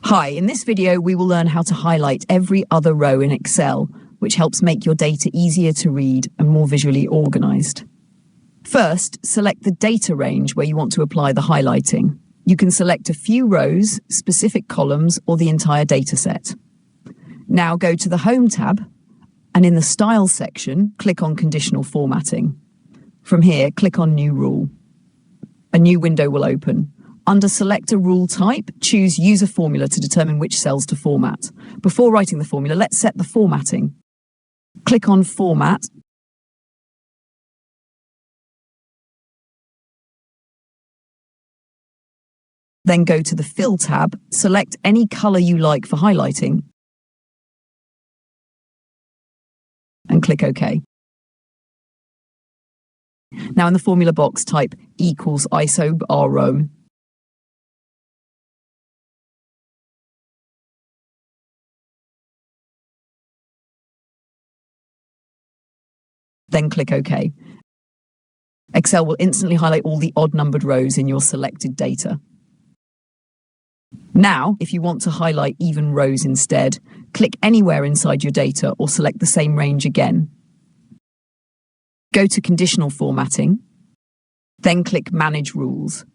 Hi, in this video we will learn how to highlight every other row in Excel, which helps make your data easier to read and more visually organized. First, select the data range where you want to apply the highlighting. You can select a few rows, specific columns, or the entire data set. Now go to the Home tab, and in the Style section, click on Conditional Formatting. From here, click on New Rule. A new window will open. Under Select a Rule Type, choose Use a Formula to determine which cells to format. Before writing the formula, let's set the formatting. Click on Format. Then go to the Fill tab, select any color you like for highlighting, and click OK. Now in the formula box, type equals ISO R row. Then click OK. Excel will instantly highlight all the odd-numbered rows in your selected data. Now, if you want to highlight even rows instead, click anywhere inside your data or select the same range again. Go to Conditional Formatting, then click Manage Rules.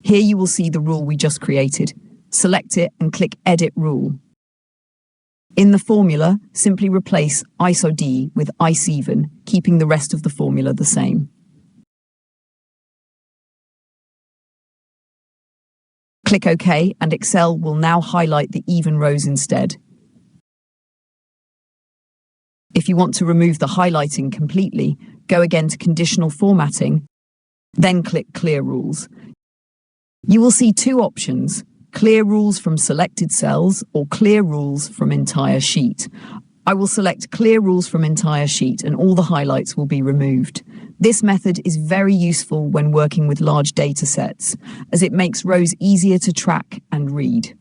Here you will see the rule we just created. Select it and click Edit Rule. In the formula, simply replace ISO D with ICE even, keeping the rest of the formula the same. Click OK, and Excel will now highlight the even rows instead. If you want to remove the highlighting completely, go again to Conditional Formatting, then click Clear Rules. You will see two options: Clear Rules from selected cells or Clear Rules from entire sheet. I will select Clear Rules from entire sheet and all the highlights will be removed. This method is very useful when working with large data sets, as it makes rows easier to track and read.